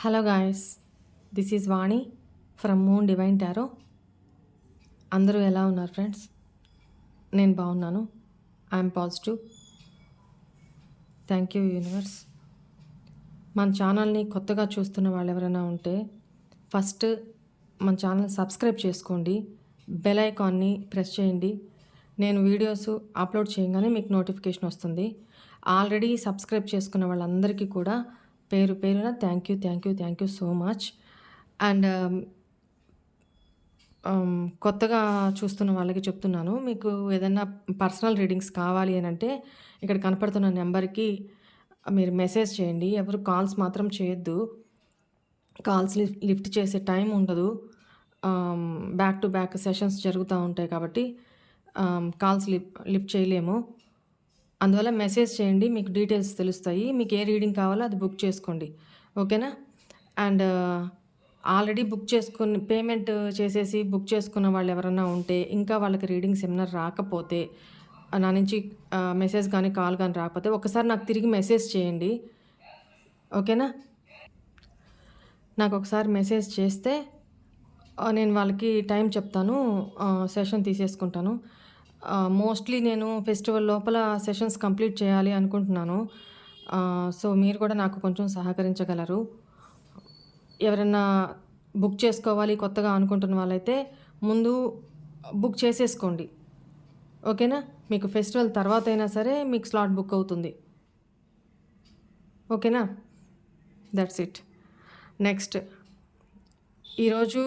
Hello guys, this is Vani from moon divine tarot. అందరూ ఎలా ఉన్నారు ఫ్రెండ్స్? నేను బాగున్నాను. I'm positive. Thank you universe. మన ఛానల్ని కొత్తగా చూస్తున్న వాళ్ళు ఎవరైనా ఉంటే ఫస్ట్ మన ఛానల్ సబ్స్క్రైబ్ చేసుకోండి, బెల్ ఐకాన్ని ప్రెస్ చేయండి. నేను వీడియోస్ అప్లోడ్ చేయగానే మీకు నోటిఫికేషన్ వస్తుంది. ఆల్రెడీ సబ్స్క్రైబ్ చేసుకున్న వాళ్ళందరికీ కూడా పేరు పేరున thank you so much. And కొత్తగా చూస్తున్న వాళ్ళకి చెప్తున్నాను, మీకు ఏదైనా పర్సనల్ రీడింగ్స్ కావాలి అని అంటే ఇక్కడ కనపడుతున్న నెంబర్కి మీరు మెసేజ్ చేయండి. ఎవరు కాల్స్ మాత్రం చేయొద్దు. కాల్స్ లిఫ్ట్ చేసే టైం ఉండదు. బ్యాక్ టు బ్యాక్ సెషన్స్ జరుగుతూ ఉంటాయి కాబట్టి కాల్స్ లిఫ్ట్ చేయలేము. అందువల్ల మెసేజ్ చేయండి, మీకు డీటెయిల్స్ తెలుస్తాయి. మీకు ఏ రీడింగ్ కావాలో అది బుక్ చేసుకోండి, ఓకేనా? అండ్ ఆల్రెడీ బుక్ చేసుకుని పేమెంట్ చేసేసి బుక్ చేసుకున్న వాళ్ళు ఎవరైనా ఉంటే, ఇంకా వాళ్ళకి రీడింగ్ సెమినార్ రాకపోతే, నా నుంచి మెసేజ్ కానీ కాల్ కానీ రాకపోతే ఒకసారి నాకు తిరిగి మెసేజ్ చేయండి, ఓకేనా? నాకు ఒకసారి మెసేజ్ చేస్తే నేను వాళ్ళకి టైం చెప్తాను, సెషన్ తీసేసుకుంటాను. మోస్ట్లీ నేను ఫెస్టివల్ లోపల సెషన్స్ కంప్లీట్ చేయాలి అనుకుంటున్నాను. సో మీరు కూడా నాకు కొంచెం సహకరించగలరు. ఎవరైనా బుక్ చేసుకోవాలి కొత్తగా అనుకుంటున్న వాళ్ళైతే ముందు బుక్ చేసేసుకోండి, ఓకేనా? మీకు ఫెస్టివల్ తర్వాత అయినా సరే మీకు స్లాట్ బుక్ అవుతుంది, ఓకేనా? That's it. నెక్స్ట్, ఈరోజు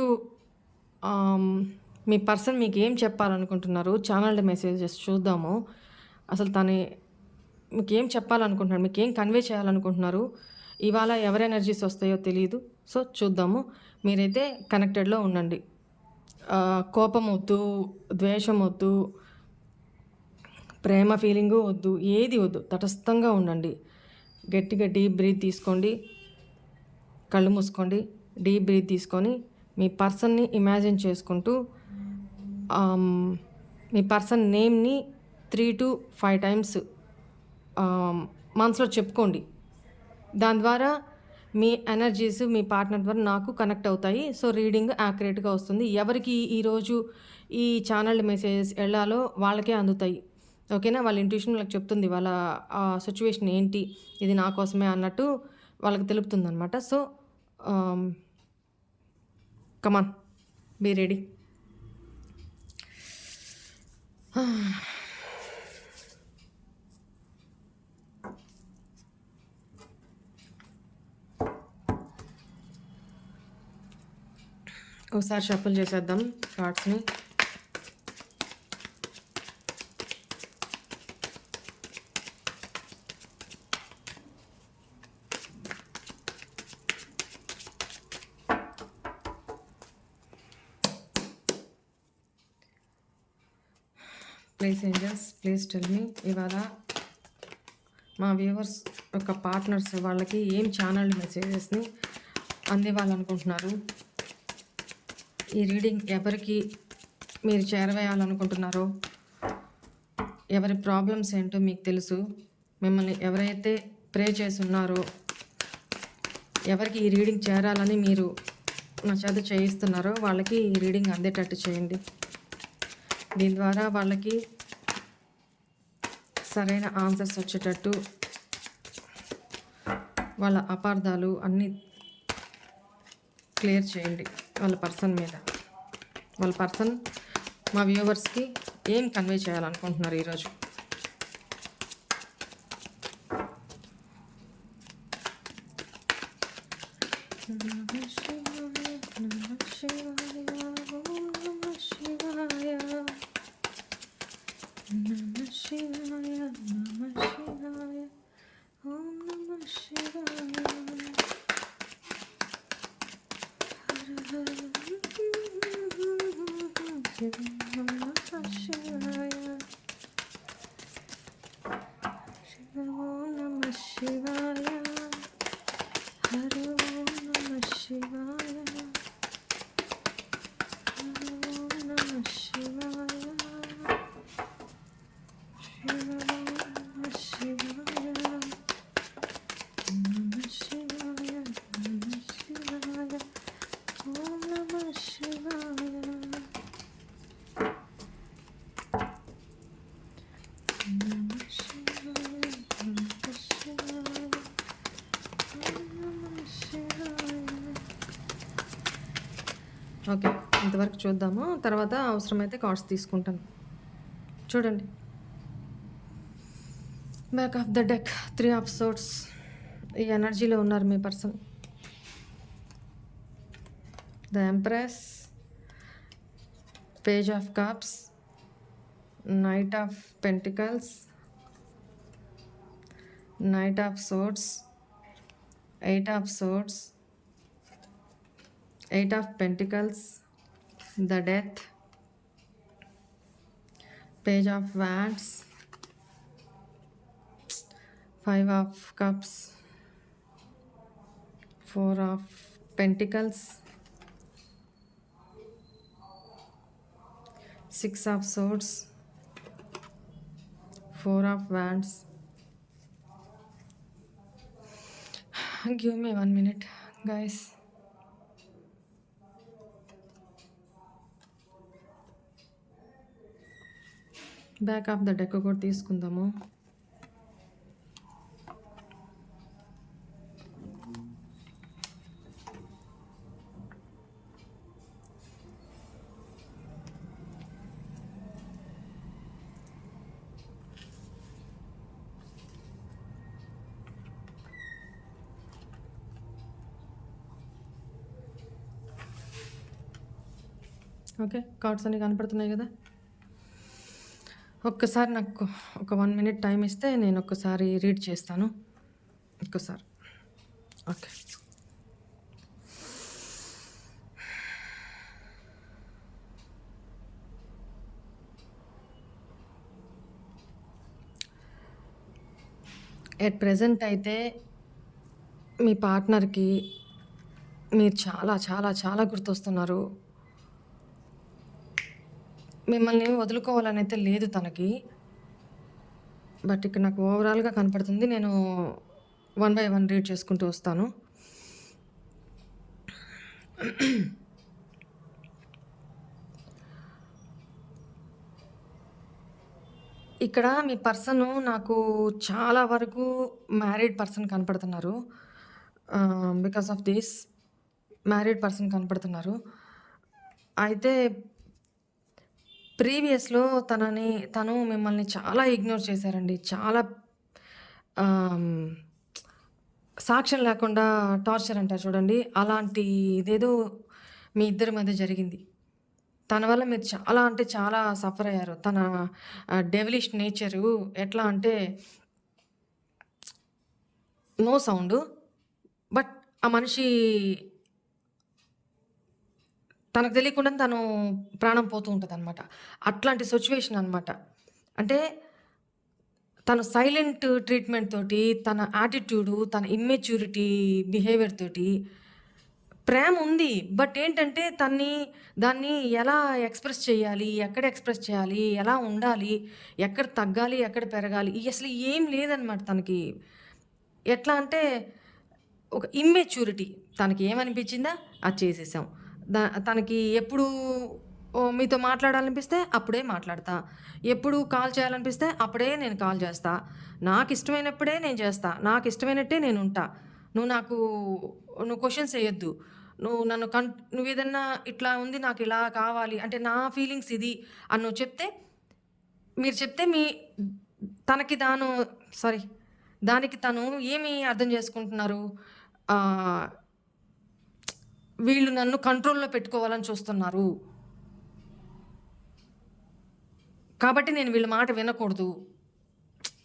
మీ పర్సన్ మీకు ఏం చెప్పాలనుకుంటున్నారు? ఛానల్ మెసేజెస్ చూద్దాము. అసలు తను మీకు ఏం చెప్పాలనుకుంటున్నారు, మీకు ఏం కన్వే చేయాలనుకుంటున్నారు? ఇవాళ ఎవరి ఎనర్జీస్ వస్తాయో తెలియదు, సో చూద్దాము. మీరైతే కనెక్టెడ్లో ఉండండి. కోపం వద్దు, ద్వేషం వద్దు, ప్రేమ ఫీలింగు వద్దు, ఏది వద్దు. తటస్థంగా ఉండండి. గట్టిగా డీప్ బ్రీత్ తీసుకోండి, కళ్ళు మూసుకోండి. డీప్ బ్రీత్ తీసుకొని మీ పర్సన్ని ఇమాజిన్ చేసుకుంటూ మీ పర్సన్ నేమ్ని 3 to 5 టైమ్స్ మనసులో చెప్పుకోండి. దాని ద్వారా మీ ఎనర్జీస్ మీ పార్ట్నర్ ద్వారా నాకు కనెక్ట్ అవుతాయి. సో రీడింగ్ యాక్యురేట్గా వస్తుంది. ఎవరికి ఈరోజు ఈ ఛానల్ మెసేజెస్ వెళ్ళాలో వాళ్ళకే అందుతాయి, ఓకేనా? వాళ్ళ ఇంట్యూషన్ వాళ్ళకి చెప్తుంది, వాళ్ళ సిచ్యువేషన్ ఏంటి, ఇది నా కోసమే అన్నట్టు వాళ్ళకి తెలుపుతుంది అనమాట. So come on, be ready. ఒకసారి షఫుల్ చేసేద్దాం కార్డ్స్ని. Please angels, please tell me, ఇవాళ మా వ్యూవర్స్ యొక్క పార్ట్నర్స్ వాళ్ళకి ఏం ఛానల్ మెసేజెస్ని అందివ్వాలనుకుంటున్నారు? ఈ రీడింగ్ ఎవరికి మీరు చేరవేయాలనుకుంటున్నారో, ఎవరి ప్రాబ్లమ్స్ ఏంటో మీకు తెలుసు. మిమ్మల్ని ఎవరైతే ప్రే చేసి ఉన్నారో, ఎవరికి ఈ రీడింగ్ చేరాలని మీరు నా చేత చేయిస్తున్నారో వాళ్ళకి ఈ రీడింగ్ అందేటట్టు చేయండి. దీని ద్వారా వాళ్ళకి సరైన ఆన్సర్స్ వచ్చేటట్టు, వాళ్ళ అపార్థాలు అన్నీ క్లియర్ చేయండి. వాళ్ళ పర్సన్ మీద, వాళ్ళ పర్సన్ మా వ్యూవర్స్కి ఏం కన్వే చేయాలనుకుంటున్నారు ఈరోజు? ఓకే. ఇంతవరకు చూద్దాము. తర్వాత అవసరమైతే కార్డ్స్ తీసుకుంటాను. చూడండి. Back of the deck 3 of swords. ఈ ఎనర్జీలో ఉన్నారు మీ person. The empress, page of cups, knight of pentacles, knight of swords, 8 of swords, 8 of pentacles, the death, page of wands, 5 of cups, 4 of pentacles, 6 of swords, 4 of wands. Give me 1 minute guys. Back of the deck కూడా తీసుకుందాము. Okay, cards అన్నీ కనపడుతున్నాయి కదా. ఒక్కసారి నాకు ఒక 1 minute time ఇస్తే నేను ఒక్కసారి రీడ్ చేస్తాను. ఒక్కసారి. ఓకే. ఎట్ ప్రెజెంట్ అయితే మీ పార్ట్నర్కి మీరు చాలా చాలా చాలా గుర్తొస్తున్నారు. మిమ్మల్ని వదులుకోవాలని అయితే లేదు తనకి. బట్ ఇక్కడ నాకు ఓవరాల్గా కనపడుతుంది. నేను 1 by 1 రీడ్ చేసుకుంటూ వస్తాను. ఇక్కడ మీ పర్సన్ నాకు చాలా వరకు మ్యారీడ్ పర్సన్ కనపడుతున్నారు. Because of this married person కనపడుతున్నారు. అయితే ప్రీవియస్‌లో తను మిమ్మల్ని చాలా ఇగ్నోర్ చేశారండి. చాలా సాక్ష్యం లేకుండా టార్చర్ అంటారు చూడండి. అలాంటి ఇదేదో మీ ఇద్దరి మధ్య జరిగింది. తన వల్ల మీరు చాలా అంటే చాలా సఫర్ అయ్యారు. తన డెవిలిష్ నేచరు ఎట్లా అంటే నో సౌండు. బట్ ఆ మనిషి తనకు తెలియకుండా తను ప్రాణం పోతూ ఉంటదనమాట. అట్లాంటి సిట్యుయేషన్ అనమాట. అంటే తను సైలెంట్ ట్రీట్మెంట్ తోటి, తన యాటిట్యూడు, తన ఇమ్మెచ్యూరిటీ బిహేవియర్ తోటి ప్రేమ ఉంది. బట్ ఏంటంటే దాన్ని ఎలా ఎక్స్‌ప్రెస్ చేయాలి? ఎక్కడ ఎక్స్‌ప్రెస్ చేయాలి? ఎలా ఉండాలి? ఎక్కడ తగ్గాలి? ఎక్కడ పెరగాలి? అసలు ఏం లేదనమాట తనకి. ఎట్లా అంటే ఒక ఇమ్మెచ్యూరిటీ. తనకి ఏమనిపించిందా అది చేసేసాం. తనకి ఎప్పుడు మీతో మాట్లాడాలనిపిస్తే అప్పుడే మాట్లాడతా. ఎప్పుడు కాల్ చేయాలనిపిస్తే అప్పుడే నేను కాల్ చేస్తా. నాకిష్టమైనప్పుడే నేను చేస్తా. నాకిష్టమైనట్టే నేనుంటా. నువ్వు క్వెషన్స్ ఎయొద్దు. నువ్వేదన్నా ఇట్లా ఉంది నాకిలా కావాలి అంటే నా ఫీలింగ్స్ ఇది అని నువ్వు చెప్తే మీరు చెప్తే తనకి దానికి తను ఏమి అర్థం చేసుకుంటున్నారు? వీళ్ళు నన్ను కంట్రోల్‌లో పెట్టుకోవాలని చూస్తున్నారు. కాబట్టి నేను వీళ్ళ మాట వినకూడదు.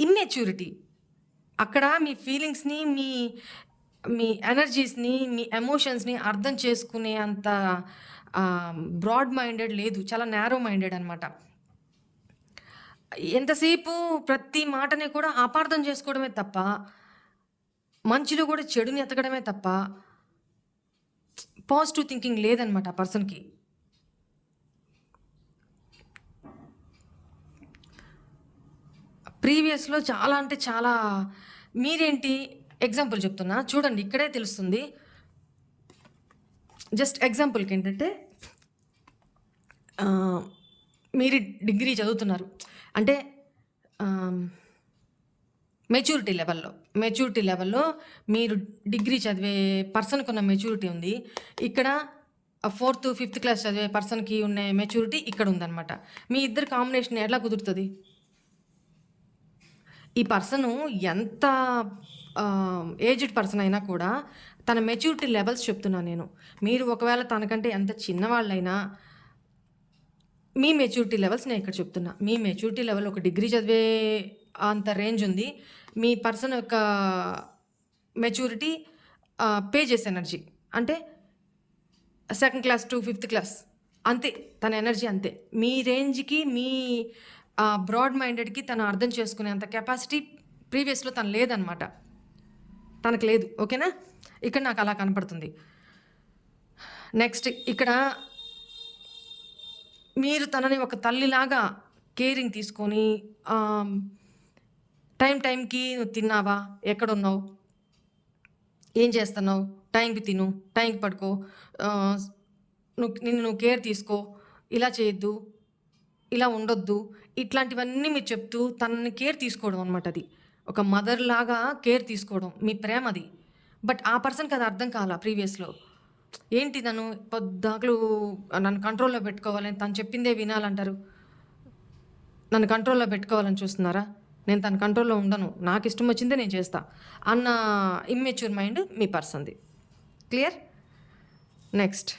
ఇమ్మెచ్యూరిటీ. అక్కడ మీ ఫీలింగ్స్‌ని, మీ ఎనర్జీస్‌ని, మీ ఎమోషన్స్‌ని అర్థం చేసుకునే అంత బ్రాడ్ మైండెడ్ లేదు. చాలా నారో మైండెడ్ అనమాట. ఎంతసేపు ప్రతి మాటని కూడా అపార్థం చేసుకోవడమే తప్ప, మంచిలో కూడా చెడుని ఎతకడమే తప్ప, పాజిటివ్ థింకింగ్ లేదనమాట ఆ పర్సన్‌కి. ప్రీవియస్‌లో చాలా అంటే చాలా మీరేంటి ఎగ్జాంపుల్ చెప్తున్నా చూడండి. ఇక్కడే తెలుస్తుంది. జస్ట్ ఎగ్జాంపుల్‌కి ఏంటంటే మీరు డిగ్రీ చదువుతున్నారు. అంటే మెచ్యూరిటీ లెవెల్‌లో మీరు డిగ్రీ చదివే పర్సన్‌కున్న మెచ్యూరిటీ ఉంది. ఇక్కడ ఫోర్త్, ఫిఫ్త్ క్లాస్ చదివే పర్సన్‌కి ఉన్న మెచ్యూరిటీ ఇక్కడ ఉందనమాట. మీ ఇద్దరి కాంబినేషన్ ఎట్లా కుదురుతది? ఈ పర్సను ఎంత ఏజ్డ్ పర్సన్ అయినా కూడా తన మెచ్యూరిటీ లెవెల్స్ చెప్తున్నా నేను. మీరు ఒకవేళ తనకంటే ఎంత చిన్నవాళ్ళైనా మీ మెచ్యూరిటీ లెవెల్స్ నేను ఇక్కడ చెప్తున్నా. మీ మెచ్యూరిటీ లెవెల్ ఒక డిగ్రీ చదివే అంత రేంజ్ ఉంది. మీ పర్సన్ యొక్క మెచ్యూరిటీ పేజెస్ ఎనర్జీ. అంటే second class to fifth class అంతే. తన ఎనర్జీ అంతే. మీ రేంజ్‌కి మీ బ్రాడ్ మైండెడ్‌కి తను అర్థం చేసుకునేంత కెపాసిటీ ప్రీవియస్‌లో తను లేదనమాట. తనకు లేదు. ఓకేనా? ఇక్కడ నాకు అలా కనపడుతుంది. నెక్స్ట్ ఇక్కడ మీరు తనని ఒక తల్లిలాగా కేరింగ్ తీసుకొని టైంకి నువ్వు తిన్నావా? ఎక్కడున్నావు? ఏం చేస్తున్నావు? టైంకి తిను, టైంకి పడుకో, నిన్ను నువ్వు కేర్ తీసుకో, ఇలా చేయొద్దు, ఇలా ఉండొద్దు, ఇట్లాంటివన్నీ మీరు చెప్తూ తనని కేర్ తీసుకోవడం అనమాట. అది ఒక మదర్ లాగా కేర్ తీసుకోవడం మీ ప్రేమ అది. బట్ ఆ పర్సన్కి అది అర్థం కాల ప్రీవియస్లో. ఏంటి నన్ను పొద్దాకులు నన్ను కంట్రోల్లో పెట్టుకోవాలని, తను చెప్పిందే వినాలంటారు. నన్ను కంట్రోల్లో పెట్టుకోవాలని చూస్తున్నారా? నేను తన కంట్రోల్లో ఉండను, నాకు ఇష్టం వచ్చిందే నేను చేస్తా అన్న ఇమ్మెచ్యూర్ మైండ్ మీ పర్సన్ది. Clear? Next,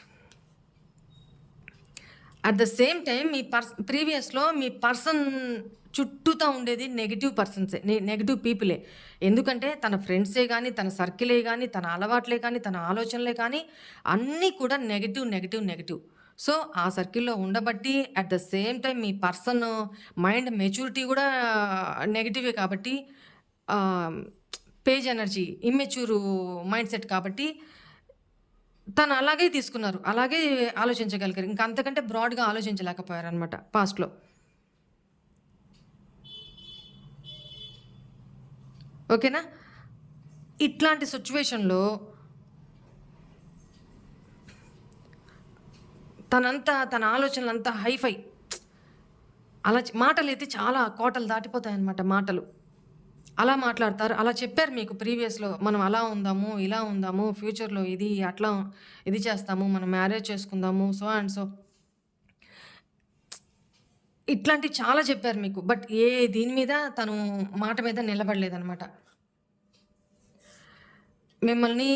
at the same time మీ ప్రీవియస్లో మీ పర్సన్ చుట్టూతా ఉండేది నెగిటివ్ పర్సన్సే, నెగిటివ్ పీపులే. ఎందుకంటే తన ఫ్రెండ్సే కానీ, తన సర్కిలే కానీ, తన అలవాట్లే కానీ, తన ఆలోచనలే కానీ అన్నీ కూడా నెగిటివ్. సో ఆ సర్కిల్లో ఉండబట్టి at the same time me person mind maturity కూడా నెగిటివే కాబట్టి, page energy immature mind set కాబట్టి తను అలాగే తీసుకున్నారు, అలాగే ఆలోచించగలిగారు. ఇంకా అంతకంటే బ్రాడ్గా ఆలోచించలేకపోయారనమాట పాస్ట్లో. ఓకేనా? ఇట్లాంటి సిచ్యువేషన్లో తన ఆలోచనలంతా హైఫై, అలా మాటలైతే చాలా కోటలు దాటిపోతాయన్నమాట మాటలు. అలా మాట్లాడతారు. అలా చెప్పారు మీకు ప్రీవియస్‌లో. మనం అలా ఉందాము, ఇలా ఉందాము, ఫ్యూచర్‌లో ఇది అట్లా ఇది చేస్తాము, మనం మ్యారేజ్ చేసుకుందాము, సో అండ్ సో. ఇట్లాంటివి చాలా చెప్పారు మీకు. బట్ దీని మీద తను మాట మీద నిలబడలేదనమాట. మిమ్మల్ని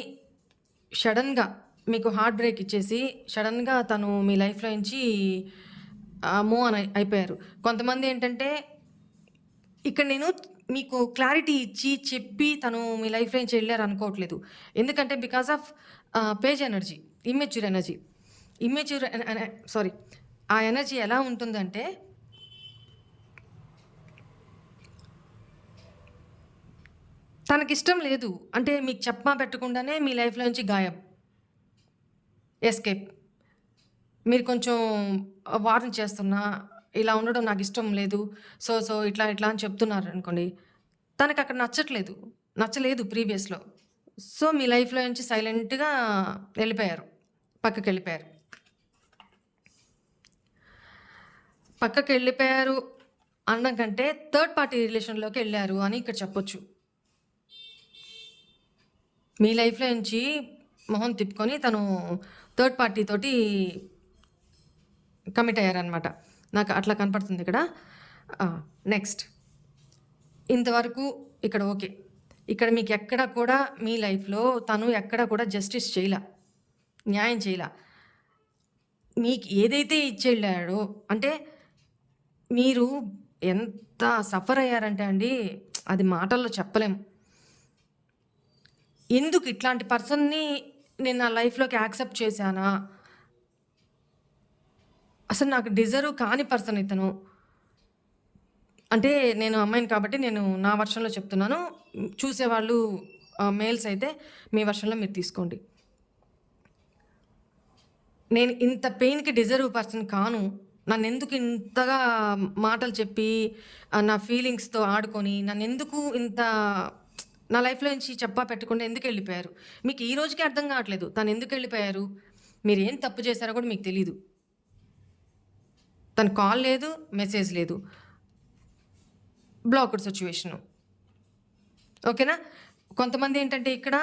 సడన్‌గా మీకు హార్ట్ బ్రేక్ ఇచ్చేసి సడన్‌గా తను మీ లైఫ్‌లో నుంచి మూవ్ ఆన్ అయిపోయారు. కొంతమంది ఏంటంటే ఇక్కడ నేను మీకు క్లారిటీ ఇచ్చి చెప్పి తను మీ లైఫ్‌లో నుంచి వెళ్ళారు అనుకోవట్లేదు. ఎందుకంటే because of page energy, immature energy. Sorry, ఆ ఎనర్జీ ఎలా ఉంటుందంటే తనకిష్టం లేదు. అంటే మీకు చెప్పా పెట్టకుండానే మీ లైఫ్‌లో నుంచి గాయబ్. ఎస్కేప్. మీరు కొంచెం వార్న్ చేస్తున్నా, ఇలా ఉండడం నాకిష్టం లేదు, సో ఇట్లా అని చెప్తున్నారనుకోండి. తనకక్కడ నచ్చలేదు ప్రీవియస్‌లో. సో మీ లైఫ్‌లో నుంచి సైలెంట్‌గా వెళ్ళిపోయారు. పక్కకెళ్ళిపోయారు అనడం కంటే థర్డ్ పార్టీ రిలేషన్‌లోకి వెళ్ళారు అని ఇక్కడ చెప్పొచ్చు. మీ లైఫ్‌లో నుంచి మొహం తిప్పుకొని తను థర్డ్ పార్టీ తోటి కమిట్ అయ్యారనమాట. నాకు అట్లా కనపడుతుంది ఇక్కడ. నెక్స్ట్, ఇంతవరకు ఇక్కడ ఓకే. ఇక్కడ మీకు ఎక్కడ కూడా మీ లైఫ్‌లో తను ఎక్కడ కూడా జస్టిస్ చేయలా, న్యాయం చేయలా. మీకు ఏదైతే ఇచ్చెళ్ళాడో, అంటే మీరు ఎంత సఫర్ అయ్యారంటే అండి, అది మాటల్లో చెప్పలేం. ఎందుకు ఇట్లాంటి పర్సన్‌ని నేను నా లైఫ్‌లోకి యాక్సెప్ట్ చేశానా? అసలు నాకు డిజర్వ్ కాని పర్సన్ ఇతను. అంటే నేను అమ్మాయిని కాబట్టి నేను నా వర్షన్‌లో చెప్తున్నాను. చూసేవాళ్ళు మేల్స్ అయితే మీ వర్షన్‌లో మీరు తీసుకోండి. నేను ఇంత పెయిన్‌కి డిజర్వ్ పర్సన్ కాను. నన్నెందుకు ఇంతగా మాటలు చెప్పి నా ఫీలింగ్స్‌తో ఆడుకొని నన్నెందుకు ఇంత నా లైఫ్‌లో నుంచి చెప్పా పెట్టకుండా ఎందుకెళ్ళిపోయారు? మీకు ఈ రోజుకి అర్థం కావట్లేదు తనెందుకెళ్ళిపోయారు? మీరేం తప్పు చేశారో కూడా మీకు తెలీదు. తను కాల్ లేదు, మెసేజ్ లేదు. Blocked situation. ఓకేనా? కొంతమంది ఏంటంటే ఇక్కడ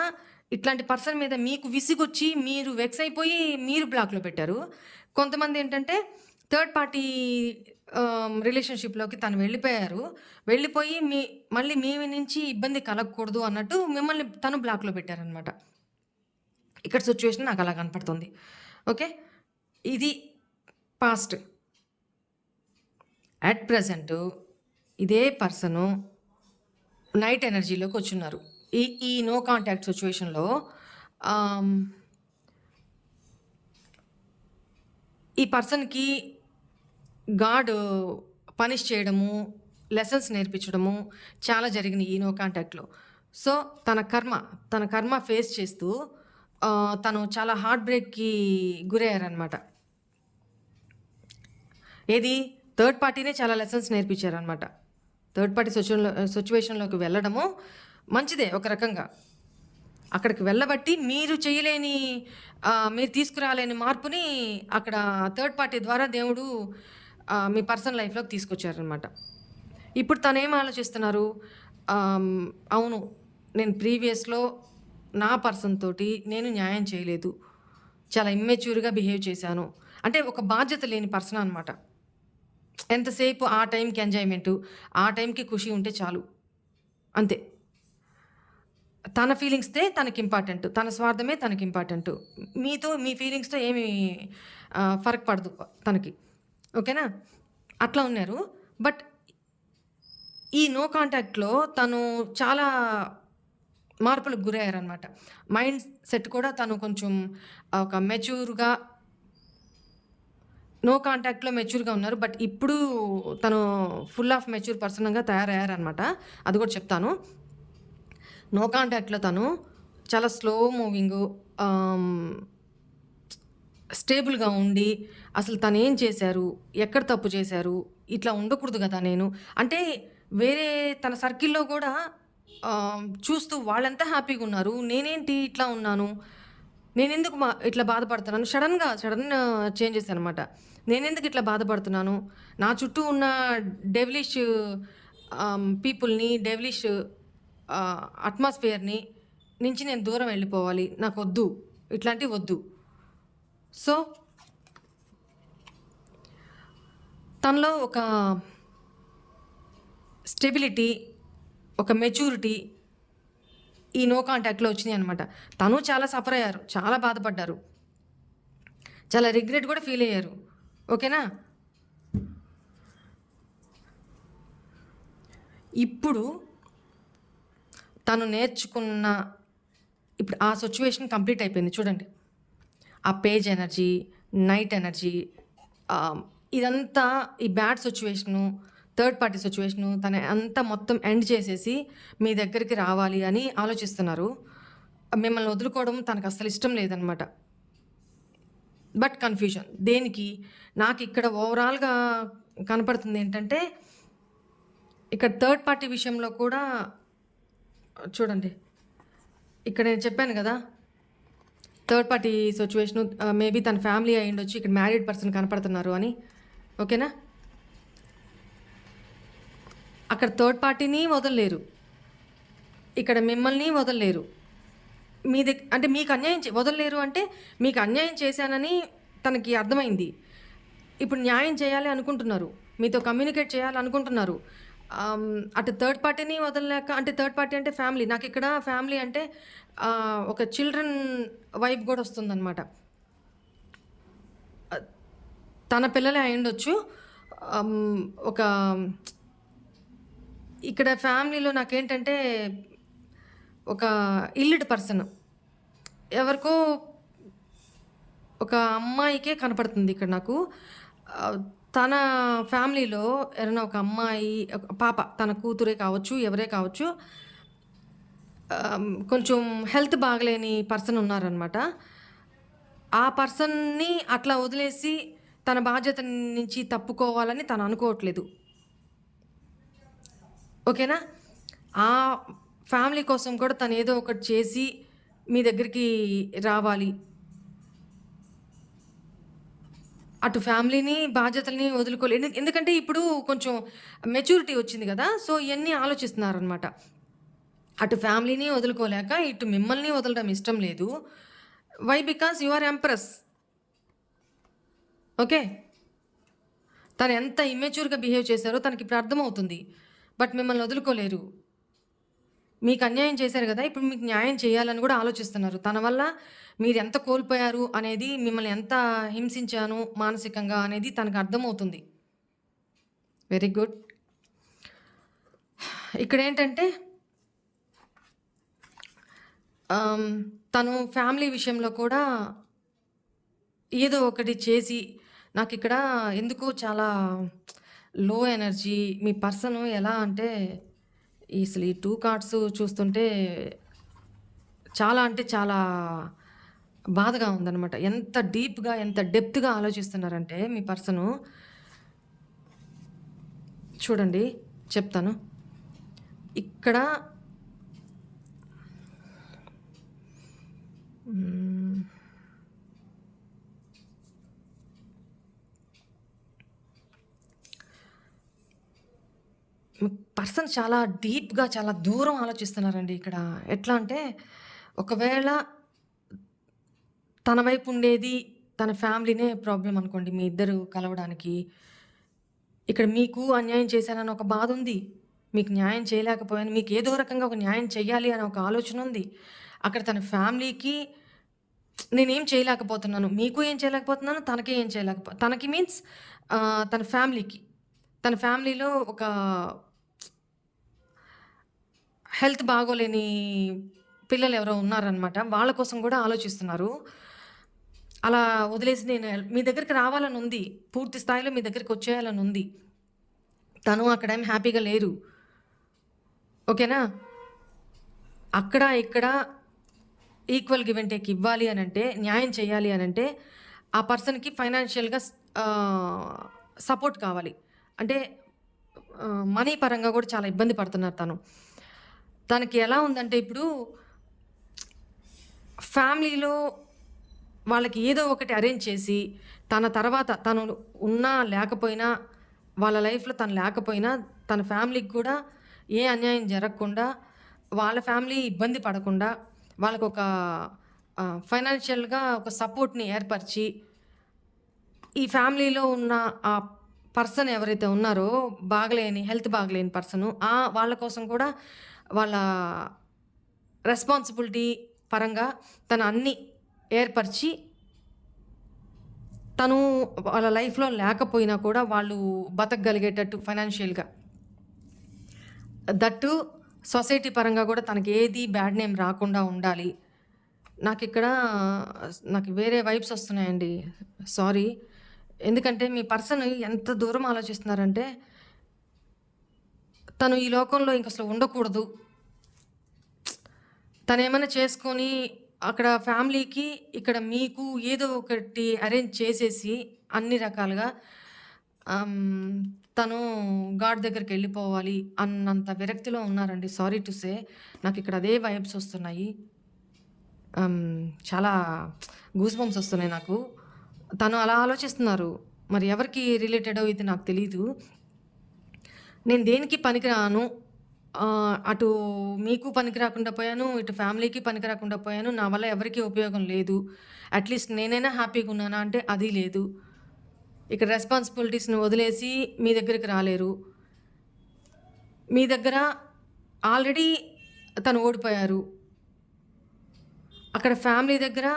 ఇట్లాంటి పర్సన్ మీద మీకు విసిగొచ్చి మీరు వెక్స్ అయిపోయి మీరు బ్లాక్‌లో పెట్టారు. కొంతమందేంటంటే థర్డ్ పార్టీ రిలేషన్‌షిప్‌లోకి తను వెళ్ళిపోయారు. వెళ్ళిపోయి మళ్ళీ మీ నుంచి ఇబ్బంది కలగకూడదు అన్నట్టు మిమ్మల్ని తను బ్లాక్‌లో పెట్టారనమాట. ఇక్కడ సిట్యుయేషన్ నాకలా కనపడుతుంది. ఓకే. ఇది పాస్ట్. అట్ ప్రెజెంటు ఇదే పర్సను నైట్ ఎనర్జీలోకొచ్చున్నారు. ఈ నో కాంటాక్ట్ సిట్యుయేషన్‌లో ఆహ్, ఈ పర్సన్‌కి గాడ్ పనిష్ చేయడము, లెసన్స్ నేర్పించడము చాలా జరిగినాయి ఈ నో కాంటాక్ట్‌లో. సో, తన కర్మ ఫేస్ చేస్తూ తను చాలా హార్ట్ బ్రేక్‌కి గురయ్యారనమాట. ఏది? థర్డ్ పార్టీనే చాలా లెసన్స్ నేర్పించారనమాట. థర్డ్ పార్టీ సిట్యుయేషన్‌లోకి వెళ్ళడము మంచిదే ఒక రకంగా. అక్కడికి వెళ్ళబట్టి మీరు చేయలేని మీరు తీసుకురాలేని మార్పుని అక్కడ థర్డ్ పార్టీ ద్వారా దేవుడు మీ పర్సనల్ లైఫ్‌లోకి తీసుకొచ్చారనమాట. ఇప్పుడు తనేం ఆలోచిస్తున్నారు? అవును. నేను ప్రీవియస్‌లో నా పర్సన్ తోటి నేను న్యాయం చేయలేదు. చాలా ఇమ్మెచ్యూర్‌గా బిహేవ్ చేశాను. అంటే ఒక బాధ్యత లేని పర్సన్ అనమాట. ఎంతసేపు ఆ టైంకి ఎంజాయ్‌మెంటు, ఆ టైంకి ఖుషి ఉంటే చాలు. అంతే. తన ఫీలింగ్స్‌దే తనకి ఇంపార్టెంట్. తన స్వార్థమే తనకి ఇంపార్టెంటు. మీ ఫీలింగ్స్‌తో ఏమి ఫరక్ పడదు తనకి. ఓకేనా? అట్లా ఉన్నారు. బట్ ఈ నో కాంటాక్ట్‌లో తను చాలా మార్పులకు గురయ్యారనమాట. మైండ్ సెట్ కూడా తను కొంచెం ఒక మెచ్యూర్‌గా నో కాంటాక్ట్‌లో మెచ్యూర్‌గా ఉన్నారు. బట్ ఇప్పుడు తను ఫుల్ ఆఫ్ మెచ్యూర్ పర్సన్‌గా తయారయ్యారనమాట. అది కూడా చెప్తాను. నో కాంటాక్ట్‌లో తను చాలా స్లో మూవింగు ఆహ్, స్టేబుల్‌గా ఉండి అసలు తనేం చేశారు? ఎక్కడ తప్పు చేశారు? ఇట్లా ఉండకూడదు గదా నేను. అంటే వేరే తన సర్కిల్‌లో గూడా చూస్తూ వాళ్ళంతా హ్యాపీగున్నారు. నేనేంటి ఇట్లా ఉన్నాను? నేనెందుకు ఇట్లా బాధపడుతున్నాను? సడన్ చేంజెస్ అనమాట. నేనెందుకు ఇట్లా బాధపడుతున్నాను? నా చుట్టూ ఉన్న డెవిలిష్ పీపుల్‌ని, డెవిలిష్ అట్మాస్ఫియర్‌ని నుంచి నేను దూరం వెళ్ళిపోవాలి. నాకొద్దు. ఇట్లాంటివి వద్దు. సో, తనలో ఒక స్టెబిలిటీ, ఒక మెచ్యూరిటీ ఈ నో కాంటాక్ట్‌లో వచ్చినియనమాట. తను చాలా సఫర్ అయ్యారు. చాలా బాధపడ్డారు. చాలా రిగ్రెట్ గూడా ఫీల్ అయ్యారు. ఓకేనా? ఇప్పుడు తను నేర్చుకున్న ఇప్పుడు ఆ సిట్యుయేషన్ కంప్లీట్ అయిపోయింది చూడండి. ఆ పేజ్ ఎనర్జీ, నైట్ ఎనర్జీ ఇదంతా ఈ bad situation, third party situation తను అంతా మొత్తం ఎండ్ చేసేసి మీ దగ్గరికి రావాలి అని ఆలోచిస్తున్నారు. మిమ్మల్ని వదులుకోవడం తనకు అస్సలు ఇష్టం లేదనమాట. But confusion. దేనికి? నాకిక్కడ ఓవరాల్‌గా కనపడుతుంది ఏంటంటే, ఇక్కడ థర్డ్ పార్టీ విషయంలో కూడా చూడండి. ఇక్కడ నేను చెప్పాను గదా! థర్డ్ పార్టీ సిట్యుయేషను మేబీ తన ఫ్యామిలీ అయ్యుండొచ్చు. ఇక్కడ మ్యారీడ్ పర్సన్ కనపడుతున్నారు అని. ఓకేనా? అక్కడ థర్డ్ పార్టీని వదలలేరు. ఇక్కడ మిమ్మల్ని వదలలేరు. అంటే మీకు అన్యాయం వదలలేరు అంటే మీకు అన్యాయం చేశానని తనకి అర్థమైంది. ఇప్పుడు న్యాయం చేయాలి అనుకుంటున్నారు. మీతో కమ్యూనికేట్ చేయాలనుకుంటున్నారు. అటు థర్డ్ పార్టీని వదలలేక అంటే థర్డ్ పార్టీ అంటే ఫ్యామిలీ. నాకిక్కడ ఫ్యామిలీ అంటే ఒక చిల్డ్రన్ వైబ్ గూడా వస్తుందనమాట. తన పిల్లలే అయ్యుండొచ్చు. ఒక ఇక్కడ ఫ్యామిలీలో నాకేంటంటే ఒక ఇల్లుడ్ పర్సన్. ఎవరికో ఒక అమ్మాయికే కనపడుతుంది ఇక్కడ నాకు. తన ఫ్యామిలీలో ఎవరైనా ఒక అమ్మాయి, ఒక పాప తన కూతురే కావచ్చు, ఎవరే కావచ్చు. కొంచెం హెల్త్ బాగలేని పర్సన్ ఉన్నారనమాట. ఆ పర్సన్‌ని అట్లా వదిలేసి తన బాధ్యత నుంచి తప్పుకోవాలని తను అనుకోవట్లేదు. ఓకేనా? ఆ ఫ్యామిలీ కోసం కూడా తను ఏదో ఒకటి చేసి మీ దగ్గరికి రావాలి. అటు ఫ్యామిలీని, బాధ్యతలని ఎందుకంటే ఇప్పుడు కొంచెం మెచ్యూరిటీ వచ్చింది గదా! సో, ఇయన్నీ ఆలోచిస్తున్నారనమాట. అటు ఫ్యామిలీని వదులుకోలేక, ఇటు మిమ్మల్ని వదలడం ఇష్టం లేదు. Why? Because you are empress. Okay. తను ఎంత ఇమ్మెచ్యూర్‌గా బిహేవ్ చేశారో తనకిప్పుడు అర్థమవుతుంది. బట్ మిమ్మల్ని వదులుకోలేరు. మీకు అన్యాయం చేశారు గదా! ఇప్పుడు మీకు న్యాయం చేయాలని గూడా ఆలోచిస్తున్నారు. తన వల్ల మీరెంత కోల్పోయారు అనేది, మిమ్మల్ని ఎంత హింసించాను మానసికంగా అనేది తనకు అర్థమవుతుంది. Very good. ఇక్కడేంటంటే తను ఫ్యామిలీ విషయంలో కూడా ఏదో ఒకటి చేసి నాకిక్కడ ఎందుకో చాలా లో ఎనర్జీ. మీ పర్సన్ ఎలా అంటే అసలు ఈ 2 కార్డ్స్ చూస్తుంటే చాలా అంటే చాలా బాధగా ఉందనమాట. ఎంత డీప్‌గా, ఎంత డెప్త్‌గా ఆలోచిస్తున్నారంటే మీ పర్సను. చూడండి చెప్తాను. ఇక్కడ హ్మ్. పర్సన్ చాలా డీప్‌గా, చాలా దూరం ఆలోచిస్తున్నారండి ఇక్కడ. ఎట్లా అంటే, ఒకవేళ తన వైపు ఉండేది తన ఫ్యామిలీనే ప్రాబ్లమ్ అనుకోండి మీ ఇద్దరు కలవడానికి. ఇక్కడ మీకు అన్యాయం చేశానని ఒక బాధుంది. మీకు న్యాయం చేయలేకపోయాను. మీకు ఏదో రకంగా ఒక న్యాయం చేయాలి అనే ఒక ఆలోచనుంది. అక్కడ తన ఫ్యామిలీకి నేనేం చేయలేకపోతున్నాను. మీకు ఏం చేయలేకపోతున్నాను. తనకి ఏం తనకి మీన్స్ తన ఫ్యామిలీకి. తన ఫ్యామిలీలో ఒక హెల్త్ బాగోలేని పిల్లలెవరో ఉన్నారనమాట. వాళ్ళ కోసం గూడా ఆలోచిస్తున్నారు. అలా వదిలేసి నేను మీ దగ్గరికి రావాలనుంది. పూర్తి స్థాయిలో మీ దగ్గరికొచ్చేయాలనుంది. తను అక్కడేం హ్యాపీగా లేరు. ఓకేనా? అక్కడ, ఇక్కడ ఈక్వల్ గివ్ అండ్ టేక్ ఇవ్వాలి అనంటే, న్యాయం చేయాలి అనంటే, ఆ పర్సన్‌కి ఫైనాన్షియల్‌గా సపోర్ట్ కావాలి. అంటే మనీ పరంగా గూడా చాలా ఇబ్బంది పడుతున్నారు తను. తనకి ఎలా ఉందంటే ఇప్పుడు ఫ్యామిలీలో వాళ్ళకి ఏదో ఒకటి అరేంజ్ చేసి, తన తర్వాత తను ఉన్నా, లేకపోయినా, వాళ్ళ లైఫ్‌లో తను లేకపోయినా, తన ఫ్యామిలీకి కూడా ఏ అన్యాయం జరగకుండా, వాళ్ళ ఫ్యామిలీ ఇబ్బంది పడకుండా, వాళ్ళకొక ఫైనాన్షియల్‌గా ఒక సపోర్ట్‌ని ఏర్పరిచి, ఈ ఫ్యామిలీలో ఉన్న ఆ పర్సన్ ఎవరైతే ఉన్నారో, హెల్త్ బాగలేని పర్సను, వాళ్ళ కోసం కూడా వాళ్ళ రెస్పాన్సిబిలిటీ పరంగా తను అన్నీ ఏర్పరిచి, తను వాళ్ళ లైఫ్‌లో లేకపోయినా కూడా వాళ్ళు బతకగలిగేటట్టు ఫైనాన్షియల్‌గా. దట్టు సొసైటీ పరంగా గూడా తనకి ఏది బ్యాడ్ నేమ్ రాకుండా ఉండాలి. నాకిక్కడ నాకు వేరే వైబ్స్ ఒస్తున్నాయండి. సారీ. ఎందుకంటే మీ పర్సన్ ఎంత దూరం ఆలోచిస్తున్నారంటే, తను ఈ లోకంలో ఇంకసలు ఉండకూడదు. తనేమన్నా చేసుకొని అక్కడ ఫ్యామిలీకి, ఇక్కడ మీకు ఏదో ఒకటి అరేంజ్ చేసేసి అన్ని రకాలుగా ఆహ్, తను గాడ్ దగ్గరికెళ్ళిపోవాలి అన్నంత విరక్తిలో ఉన్నారండి. Sorry to say. నాకిక్కడ అదే వైబ్స్ ఒస్తున్నాయి. చాలా గూస్ బంప్స్ ఒస్తున్నాయి నాకు. తను అలా ఆలోచిస్తున్నారు. మరి ఎవరికి రిలేటెడో ఇది నాకు తెలీదు. నేను దేనికి పనికిరాను. అటు మీకు పనికి రాకుండా పోయాను. ఇటు ఫ్యామిలీకి పనికి రాకుండా పోయాను. నా వల్ల ఎవరికీ ఉపయోగం లేదు. అట్‌లీస్ట్ నేనైనా హ్యాపీగున్నానా అంటే అది లేదు. ఇక్కడ రెస్పాన్సిబిలిటీస్‌ని వదిలేసి మీ దగ్గరికి రాలేరు. మీ దగ్గర ఆల్రెడీ తను ఓడిపోయారు. అక్కడ ఫ్యామిలీ దగ్గర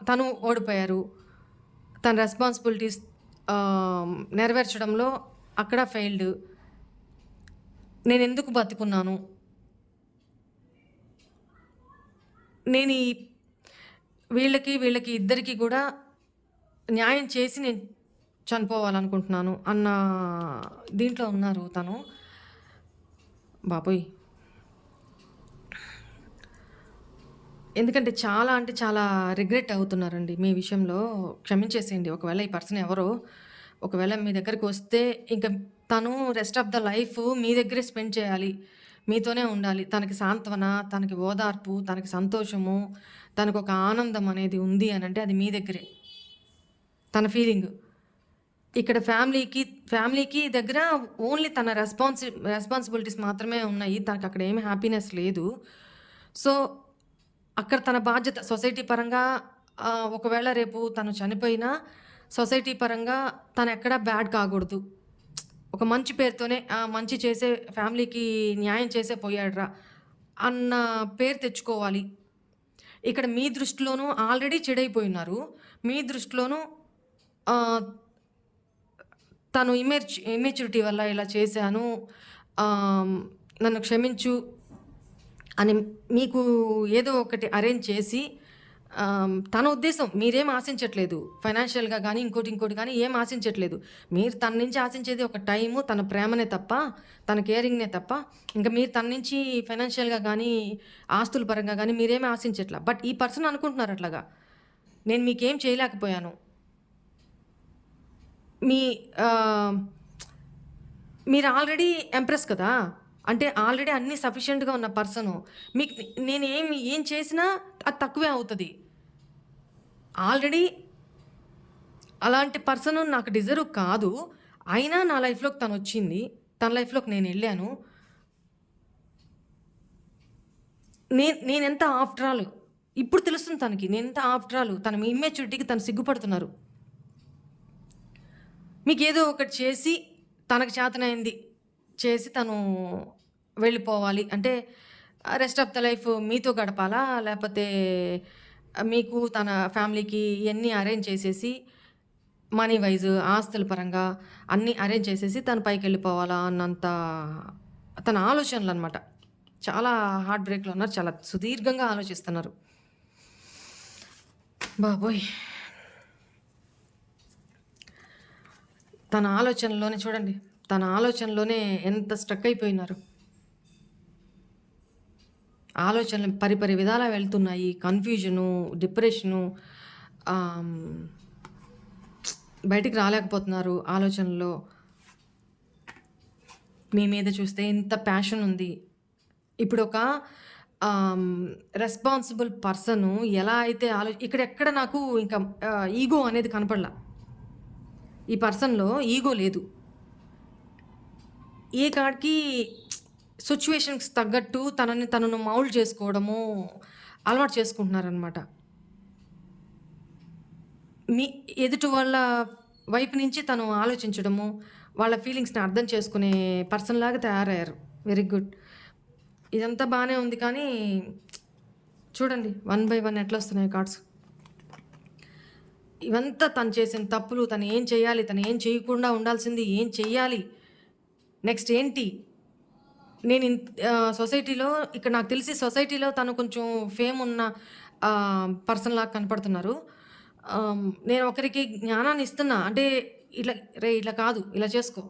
తను ఓడిపోయారు. తన రెస్పాన్సిబిలిటీస్ నెరవేర్చడంలో అక్కడ ఫెయిల్డ్. నేనెందుకు బతికున్నాను? నేను వీళ్ళకి ఇద్దరికీ గూడా న్యాయం చేసి నేను చనిపోవాలనుకుంటున్నాను అన్న దీంట్లో ఉన్నారు తను. బాబోయ్! ఎందుకంటే చాలా అంటే చాలా రిగ్రెట్ అవుతున్నారండి మీ విషయంలో. క్షమించేసేయండి. ఒకవేళ ఈ పర్సన్ ఎవరో ఒకవేళ మీ దగ్గరికొస్తే ఇంక తను రెస్ట్ ఆఫ్ ద లైఫ్ మీ దగ్గరే స్పెండ్ చేయాలి. మీతోనే ఉండాలి. తనకి సాంత్వన, తనకి ఓదార్పు, తనకి సంతోషము, తనకొక ఆనందం అనేది ఉంది అనంటే అది మీ దగ్గరే. తన ఫీలింగు. ఇక్కడ ఫ్యామిలీకి దగ్గర ఓన్లీ తన రెస్పాన్సిబిలిటీస్ మాత్రమే ఉన్నాయి. తనకక్కడ ఏమి హ్యాపీనెస్ లేదు. సో, అక్కడ తన బాధ్యత సొసైటీ పరంగా ఒకవేళ రేపు తను చనిపోయినా సొసైటీ పరంగా తనెక్కడా బ్యాడ్ కాకూడదు. ఒక మంచి పేరుతోనే మంచి చేసే ఫ్యామిలీకి న్యాయం చేసే పోయాడురా అన్న పేరు తెచ్చుకోవాలి. ఇక్కడ మీ దృష్టిలోనూ ఆల్రెడీ చెడైపోయున్నారు. మీ దృష్టిలోనూ ఆహ్, తను ఇమ్మెచ్యూరిటీ వల్ల ఇలా చేశాను. ఆహ్, నన్ను క్షమించు అని మీకు ఏదో ఒకటి అరేంజ్ చేసి తన ఉద్దేశం మీరేం ఆశించట్లేదు. ఫైనాన్షియల్‌గా గానీ, ఇంకోటి గానీ ఏం ఆశించట్లేదు. మీరు తన నుంచి ఆశించేది ఒక టైము, తన ప్రేమనే తప్ప, తన కేరింగ్‌నే తప్ప, ఇంక మీరు తన నుంచి ఫైనాన్షియల్‌గా గానీ, ఆస్తుల పరంగా గానీ మీరేమి ఆశించట్ల. బట్ ఈ పర్సన్ అనుకుంటున్నారు అట్లాగా. నేను మీకేం చేయలేకపోయాను. మీ ఆహ్, మీరు ఆల్రెడీ ఎంప్రెస్ కదా! అంటే ఆల్రెడీ అన్నీ సఫిషియెంట్‌గా ఉన్న పర్సను. మీకు ఏం చేసినా అది తక్కువే అవుతది. ఆల్రెడీ అలాంటి పర్సను నాకు డిజర్వ్ కాదు. అయినా నా లైఫ్‌లోకి తనొచ్చింది. తన లైఫ్‌లోకి నేనెళ్ళాను. నేనెంత ఆఫ్టర్ ఆల్ ఇప్పుడు తెలుస్తుంది తనకి. నేనెంత ఆఫ్టర్ ఆల్ తన ఇమ్మెచ్యూరిటీకి తను సిగ్గుపడుతున్నారు. మీకేదో ఒకటి చేసి తనకు చేతనైంది చేసి తను వెళ్ళిపోవాలి. అంటే రెస్ట్ ఆఫ్ ద లైఫ్ మీతో గడపాలా? లేపోతే మీకు తన ఫ్యామిలీకి ఇయన్నీ అరేంజ్ చేసేసి మనీ వైజ్ ఆస్తుల పరంగా అన్నీ అరేంజ్ చేసేసి తను పైకెళ్ళిపోవాలా అన్నంత తన ఆలోచనలనమాట. చాలా హార్ట్ బ్రేక్‌లో ఉన్నారు. చాలా సుదీర్ఘంగా ఆలోచిస్తున్నారు. బాబోయ్! తన ఆలోచనలోనే చూడండి. తన ఆలోచనలోనే ఎంత స్ట్రక్ అయిపోయినారు. ఆలోచనలు పరిపరి విధాలా వెళ్తున్నాయి. కన్‌ఫ్యూజను, డిప్రెషను ఆహ్, బయటికి రాలేకపోతున్నారు ఆలోచనలో. మీ మీద చూస్తే ఇంత ప్యాషన్ ఉంది. ఇప్పుడొక రెస్పాన్సిబుల్ పర్సను ఎలా అయితే ఇక్కడెక్కడ నాకు ఇంకా ఈగో అనేది కనపడలా. ఈ పర్సన్‌లో ఈగో లేదు. ఏ కాడికి సిట్యుయేషన్స్‌కి తగ్గట్టు తనను మౌల్డ్ చేసుకోవడము అలవాటు చేసుకుంటున్నారనమాట. మీ ఎదుటి వాళ్ళ వైపు నుంచి తను ఆలోచించడము, వాళ్ళ ఫీలింగ్స్‌ని అర్థం చేసుకునే పర్సన్‌లాగా తయారయ్యారు. Very good. ఇదంతా బానే ఉంది కానీ చూడండి వన్ బై వన్ ఎట్లొస్తున్నాయో కార్డ్స్. ఇవంతా తను చేసిన తప్పులు, తను ఏం చేయాలి? తను ఏం చేయకుండా ఉండాల్సింది ఏం చెయ్యాలి? నెక్స్ట్ ఏంటి? సొసైటీలో ఇక్కడ నాకు తెలిసి సొసైటీలో తను కొంచెం ఫేమ్ ఉన్న పర్సన్‌లాగా కనపడుతున్నారు. నేను ఒకరికి జ్ఞానాన్ని ఇస్తున్నా. అంటే ఇట్లా "రేయ్! ఇట్లా కాదు. ఇలా చేసుకో.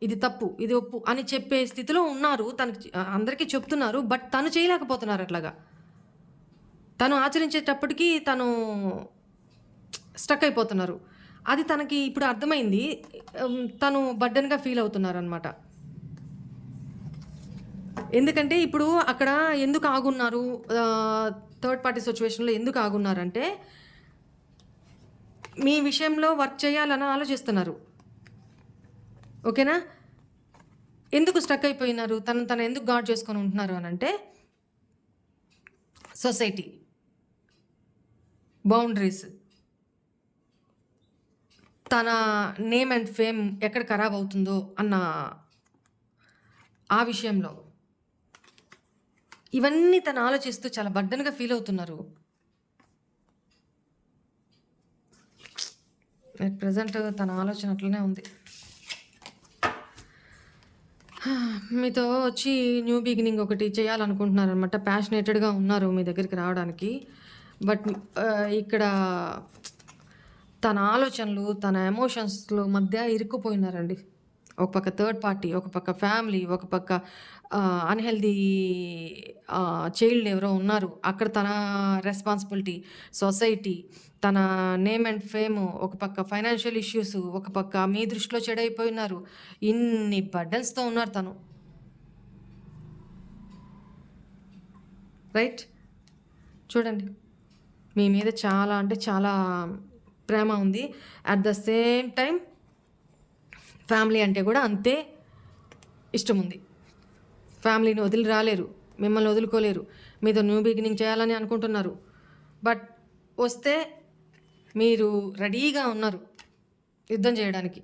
ఇది తప్పు. ఇది ఒప్పు" అని చెప్పే స్థితిలో ఉన్నారు. తనకి అందరికీ చెప్తున్నారు. బట్ తను చేయలేకపోతున్నారు అట్లాగా. తను ఆచరించేటప్పటికి తను స్టక్ అయిపోతున్నారు. అది తనకి ఇప్పుడు అర్థమైంది. తను బర్డెన్‌గా ఫీల్ అవుతున్నారనమాట. ఎందుకంటే ఇప్పుడు అక్కడ ఎందుకు ఆగున్నారు? థర్డ్ పార్టీ సిట్యుయేషన్‌లో ఎందుకు ఆగున్నారంటే, మీ విషయంలో వర్క్ చేయాలని ఆలోచిస్తున్నారు. ఓకేనా? ఎందుకు స్టక్ అయిపోయినారు? తను ఎందుకు గార్డ్ చేసుకొని ఉంటున్నారు అనంటే, సొసైటీ, బౌండరీస్, తన నేమ్ అండ్ ఫేమ్ ఎక్కడ ఖరాబ్ అవుతుందో అన్న ఆ విషయంలో. ఇవన్నీ తను ఆలోచిస్తూ చాలా బర్డెన్‌గా ఫీల్ అవుతున్నారు. అట్ ప్రెజెంట్ తన ఆలోచన అట్లనే ఉంది. మీతో వచ్చి న్యూ బిగినింగ్ ఒకటి చేయాలనుకుంటున్నారనమాట. ప్యాషనేటెడ్‌గా ఉన్నారు మీ దగ్గరికి రావడానికి. బట్ ఇక్కడ తన ఆలోచనలు, తన ఎమోషన్స్‌లో మధ్య ఇరుక్కుపోయినారండి. ఒక పక్క థర్డ్ పార్టీ, ఒక పక్క ఫ్యామిలీ, ఒక పక్క అన్‌హెల్తీ చైల్డ్ ఎవరో ఉన్నారు. అక్కడ తన రెస్పాన్సిబిలిటీ, సొసైటీ, తన నేమ్ అండ్ ఫేమ్, ఒక పక్క ఫైనాన్షియల్ ఇష్యూస్, ఒక పక్క మీ దృష్టిలో చెడైపోయినారు. ఇన్ని బర్డెన్స్‌తో ఉన్నారు తను. రైట్? చూడండి. మీ మీద చాలా అంటే చాలా ప్రేమ ఉంది. At the same time family అంటే కూడా అంతే ఇష్టం ఉంది. ఫ్యామిలీని వదిలి రాలేరు, మిమ్మల్ని వదులుకోలేరు, మీతో న్యూ బిగినింగ్ చేయాలని అనుకుంటున్నారు. బట్ వస్తే మీరు రెడీగా ఉన్నారు యుద్ధం చేయడానికి.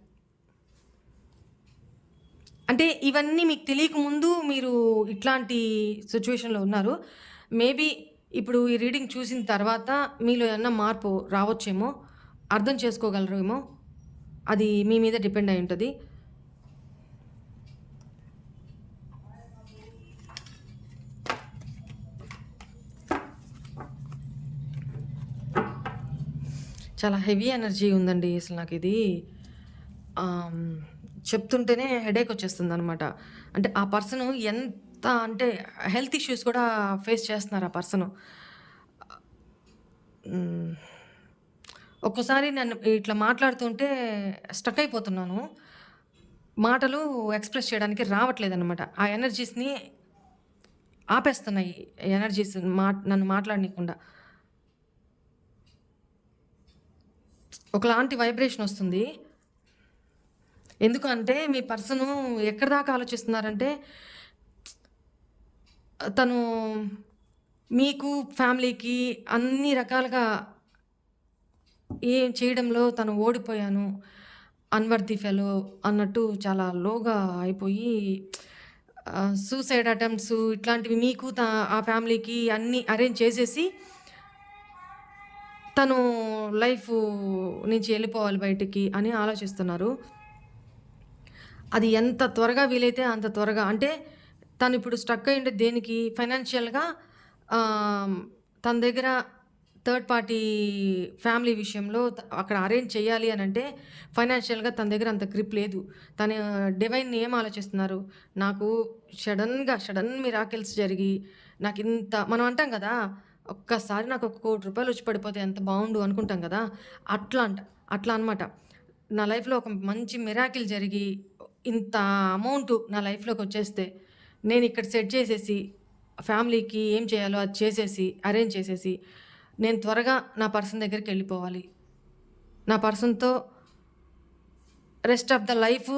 అంటే ఇవన్నీ మీకు తెలియకముందు మీరు ఇట్లాంటి సిచ్యువేషన్‌లో ఉన్నారు. మేబీ ఇప్పుడు ఈ రీడింగ్ చూసిన తర్వాత మీలో ఏమన్నా మార్పు రావచ్చేమో, అర్థం చేసుకోగలరేమో. అది మీ మీద డిపెండ్ అయి ఉంటది. చాలా హెవీ ఎనర్జీ ఉందండి అసలు నాకిది. ఆహ్, చెప్తుంటేనే హెడేక్ వచ్చేస్తుందనమాట. అంటే ఆ పర్సను ఎంత అంటే హెల్త్ ఇష్యూస్ కూడా ఫేస్ చేస్తున్నారు ఆ పర్సను. హ్మ్. ఒక్కోసారి నన్ను ఇట్లా మాట్లాడుతుంటే స్టక్ అయిపోతున్నాను. మాటలు ఎక్స్‌ప్రెస్ చేయడానికి రావట్లేదనమాట. ఆ ఎనర్జీస్‌ని ఆపేస్తున్నాయి. ఎనర్జీస్ నన్ను మాట్లాడనీయకుండా. ఒకలాంటి వైబ్రేషన్ ఒస్తుంది. ఎందుకంటే మీ పర్సను ఎక్కడిదాకా ఆలోచిస్తున్నారంటే, తను మీకు, ఫ్యామిలీకి అన్ని రకాలుగా ఏం చేయడంలో తను ఓడిపోయాను, అన్వర్తీ ఫెలో అన్నట్టు చాలా లోగా అయిపోయి సూసైడ్ అటెంప్ట్స్ ఇట్లాంటివి మీకు ఆ ఫ్యామిలీకి అన్నీ అరేంజ్ చేసేసి తను లైఫు నుంచి ఎళ్ళిపోవాలి బయటికి అని ఆలోచిస్తున్నారు. అది ఎంత త్వరగా వీలైతే అంత త్వరగా. అంటే తనిప్పుడు స్ట్రక్ అయ్యుండేది దేనికి? ఫైనాన్షియల్‌గా ఆహ్, తన దగ్గర థర్డ్ పార్టీ ఫ్యామిలీ విషయంలో అక్కడ అరేంజ్ చేయాలి అనంటే ఫైనాన్షియల్‌గా తన దగ్గర అంత గ్రిప్ లేదు. తను డివైన్‌ని ఏం ఆలోచిస్తున్నారు? నాకు సడన్ మిరాకిల్స్ జరిగి నాకింత మనం అంటాం గదా! ఒక్కసారి నాకు ఒక రూ. 1,00,00,000 వచ్చి పడిపోతే ఎంత బావుండు అనుకుంటాం గదా! అట్లా అంట. అట్లా అనమాట. నా లైఫ్‌లో ఒక మంచి మిరాకిల్ జరిగి ఇంత అమౌంటు నా లైఫ్‌లోకొచ్చేస్తే, నేనిక్కడ సెట్ చేసేసి, ఫ్యామిలీకి ఏం చేయాలో అది చేసేసి, అరేంజ్ చేసేసి, నేను త్వరగా నా పర్సన్ దగ్గరికెళ్ళిపోవాలి. నా పర్సన్‌తో రెస్ట్ ఆఫ్ ద లైఫు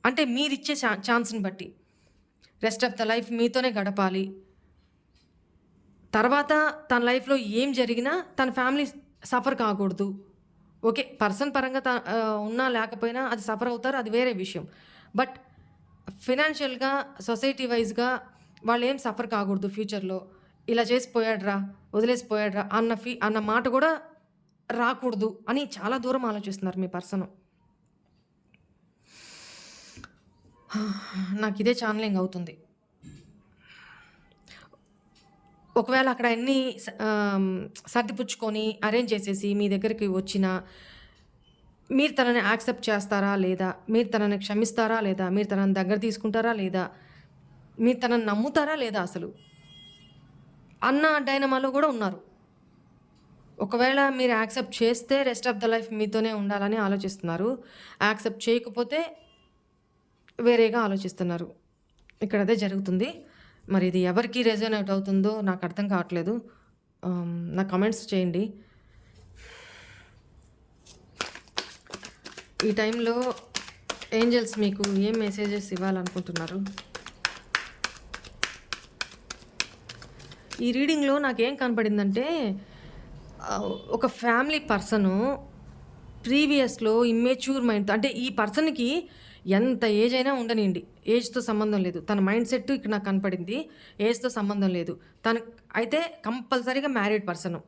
అంటే మీరిచ్చే ఛాన్స్‌ని బట్టి. రెస్ట్ ఆఫ్ ద లైఫ్ మీతోనే గడపాలి. తర్వాత తన లైఫ్‌లో ఏం జరిగినా తన ఫ్యామిలీ సఫర్ కాకూడదు. ఓకే. పర్సన్ పరంగా ఉన్నా లేకపోయినా అది సఫర్ అవుతారు. అది వేరే విషయం. బట్ ఫినాన్షియల్‌గా, సొసైటీ వైస్‌గా వాళ్ళేం సఫర్ కాకూడదు ఫ్యూచర్‌లో. ఇలా చేసి పోయాడురా, వదిలేసి పోయాడురా అన్న మాట గూడా రాకూడదు అని చాలా దూరం ఆలోచిస్తున్నారు మీ పర్సను. నాకిదే ఛానలింగ్ అవుతుంది. ఒకవేళ అక్కడ అన్నీ సర్దిపుచ్చుకొని, అరేంజ్ చేసేసి మీ దగ్గరికి వచ్చినా, మీరు తనని యాక్సెప్ట్ చేస్తారా లేదా? మీరు తనని క్షమిస్తారా లేదా? మీరు తనని దగ్గర తీసుకుంటారా లేదా? మీరు తనని నమ్ముతారా లేదా అసలు? అన్న డైనమాలో గూడా ఉన్నారు. ఒకవేళ మీరు యాక్సెప్ట్ చేస్తే రెస్ట్ ఆఫ్ ద లైఫ్ మీతోనే ఉండాలని ఆలోచిస్తున్నారు. యాక్సెప్ట్ చేయకపోతే వేరేగా ఆలోచిస్తున్నారు. ఇక్కడ అదే జరుగుతుంది. మరి ఇది ఎవరికి రెజొనేట్ అవుతుందో నాకు అర్థం కావట్లేదు. నాకు కామెంట్స్ చేయండి. ఈ టైంలో ఏంజెల్స్ మీకు ఏం మెసేజెస్ ఇవ్వాలనుకుంటున్నారు? ఈ రీడింగ్‌లో నాకేం కనపడిందంటే ఒక ఫ్యామిలీ పర్సను ప్రీవియస్‌లో ఇమ్మెచ్యూర్ మైండ్‌తో అంటే ఈ పర్సన్‌కి ఎంత ఏజ్ అయినా ఉండనియండి. ఏజ్‌తో సంబంధం లేదు. తన మైండ్ సెట్ ఇక్కడ నాకు కనపడింది. ఏజ్‌తో సంబంధం లేదు. తను అయితే కంపల్సరీగా మ్యారీడ్ పర్సను.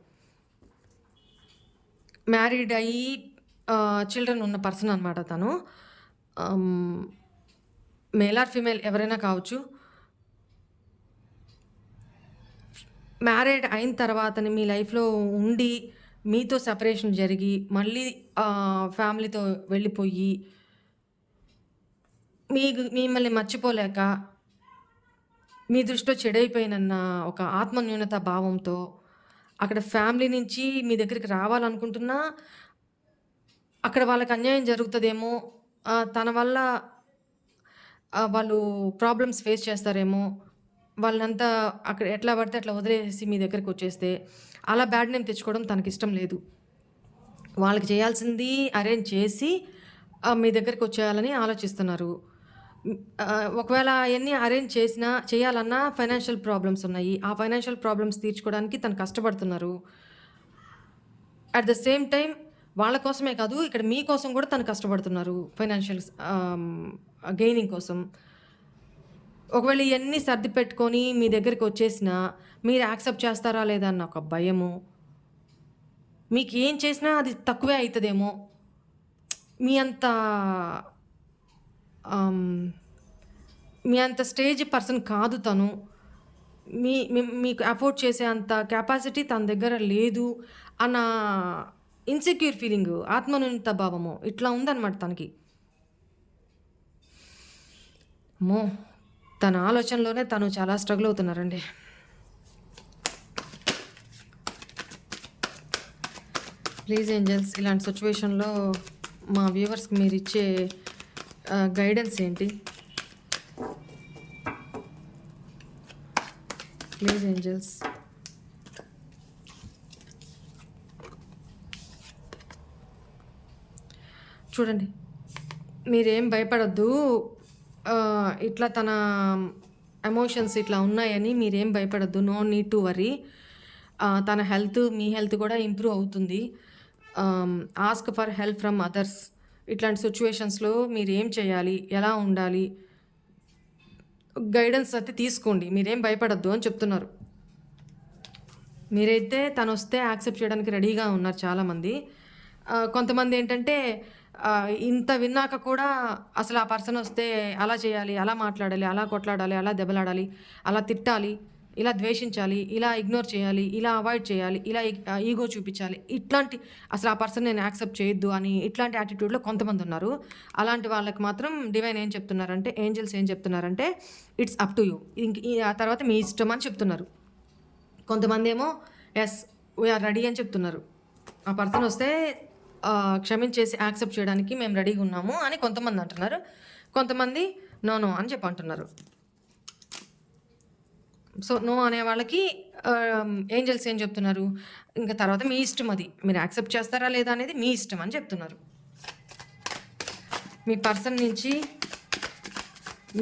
మ్యారీడ్ అయ్యి చిల్డ్రన్ ఉన్న పర్సన్ అనమాట తను. మేల్ ఆర్ ఫీమేల్ ఎవరైనా కావచ్చు. మ్యారేడ్ అయిన తర్వాతని మీ లైఫ్‌లో ఉండి, మీతో సెపరేషన్ జరిగి, మళ్ళీ ఫ్యామిలీతో వెళ్ళిపోయి, మిమ్మల్ని మర్చిపోలేక, మీ దృష్టిలో చెడైపోయినన్న ఒక ఆత్మన్యూనత భావంతో, అక్కడ ఫ్యామిలీ నుంచి మీ దగ్గరికి రావాలనుకుంటున్నా, అక్కడ వాళ్ళకి అన్యాయం జరుగుతదేమో, తన వల్ల వాళ్ళు ప్రాబ్లమ్స్ ఫేస్ చేస్తారేమో, వాళ్ళనంతా అక్కడ ఎట్లా పడితే అట్లా వదిలేసి మీ దగ్గరకొచ్చేస్తే, అలా బ్యాడ్ నేమ్ తెచ్చుకోవడం తనకిష్టం లేదు. వాళ్ళకి చేయాల్సింది అరేంజ్ చేసి, మీ దగ్గరికొచ్చేయాలని ఆలోచిస్తున్నారు. ఒకవేళ అయన్నీ అరేంజ్ చేయాలన్నా ఫైనాన్షియల్ ప్రాబ్లమ్స్ ఉన్నాయి. ఆ ఫైనాన్షియల్ ప్రాబ్లమ్స్ తీర్చుకోవడానికి తను కష్టపడుతున్నారు. అట్ ద సేమ్ టైమ్ వాళ్ళ కోసమే కాదు, ఇక్కడ మీ కోసం కూడా తను కష్టపడుతున్నారు ఫైనాన్షియల్ గెయినింగ్ కోసం. ఒకవేళ ఇయన్నీ సర్ది పెట్టుకొని మీ దగ్గరికొచ్చేసినా మీరు యాక్సెప్ట్ చేస్తారా లేదా అన్న ఒక భయము. మీకేం చేసినా అది తక్కువే అయితదేమో. మీ అంత ఆహ్, మీ అంత స్టేజ్ పర్సన్ కాదు తను. మీకు అఫోర్డ్ చేసే అంత కెపాసిటీ తన దగ్గర లేదు అన్న ఇన్‌సెక్యూర్ ఫీలింగు, ఆత్మన్యూనత భావము ఇట్లా ఉందనమాట తనకి. అమ్మో! తన ఆలోచనలోనే తను చాలా స్ట్రగుల్ అవుతున్నారండి. ప్లీజ్ ఏంజెల్స్, ఇలాంటి సిట్యుయేషన్‌లో మా వ్యూవర్స్‌కి మీరిచ్చే గైడెన్స్ ఏంటి? Please angels. చూడండి, మీరేం భయపడొద్దు. ఇట్లా తన ఎమోషన్స్ ఇట్లా ఉన్నాయని మీరేం భయపడొద్దు. No need to worry. తన హెల్త్, మీ హెల్త్ కూడా ఇంప్రూవ్ అవుతుంది. Ask for help from others. ఇట్లాంటి సిట్యుయేషన్స్‌లో మీరేం చేయాలి, ఎలా ఉండాలి, గైడెన్స్ అయితే తీసుకోండి. మీరేం భయపడొద్దు అని చెప్తున్నారు. మీరైతే తనొస్తే యాక్సెప్ట్ చేయడానికి రెడీగా ఉన్నారు చాలామంది. కొంతమంది ఏంటంటే ఇంత విన్నాక కూడా అసలు ఆ పర్సన్ వస్తే అలా చేయాలి, అలా మాట్లాడాలి, అలా కొట్లాడాలి, అలా దెబ్బలాడాలి, అలా తిట్టాలి, ఇలా ద్వేషించాలి, ఇలా ఇగ్నోర్ చేయాలి, ఇలా అవాయిడ్ చేయాలి, ఇలా ఈగో చూపించాలి, ఇట్లాంటి అసలు ఆ పర్సన్ నేను యాక్సెప్ట్ చేయొద్దు అని ఇట్లాంటి యాటిట్యూడ్‌లో కొంతమంది ఉన్నారు. అలాంటి వాళ్ళకి మాత్రం డివైన్ ఏం చెప్తున్నారంటే, ఏంజెల్స్ ఏం చెప్తున్నారంటే, ఇట్స్ అప్ టు యూ. ఆ తర్వాత మీ ఇష్టం అని చెప్తున్నారు. కొంతమందేమో యెస్, వీఆర్ రెడీ అని చెప్తున్నారు. ఆ పర్సన్ వస్తే క్షమించేసి యాక్సెప్ట్ చేయడానికి మేము రెడీగా ఉన్నాము అని కొంతమంది అంటున్నారు. కొంతమంది నో నో అని చెప్పి అంటున్నారు. సో నో అనే వాళ్ళకి ఏంజెల్స్ ఏం చెప్తున్నారు, ఇంకా తర్వాత మీ ఇష్టం, అది మీరు యాక్సెప్ట్ చేస్తారా లేదా అనేది మీ ఇష్టం అని చెప్తున్నారు. మీ పర్సన్ నుంచి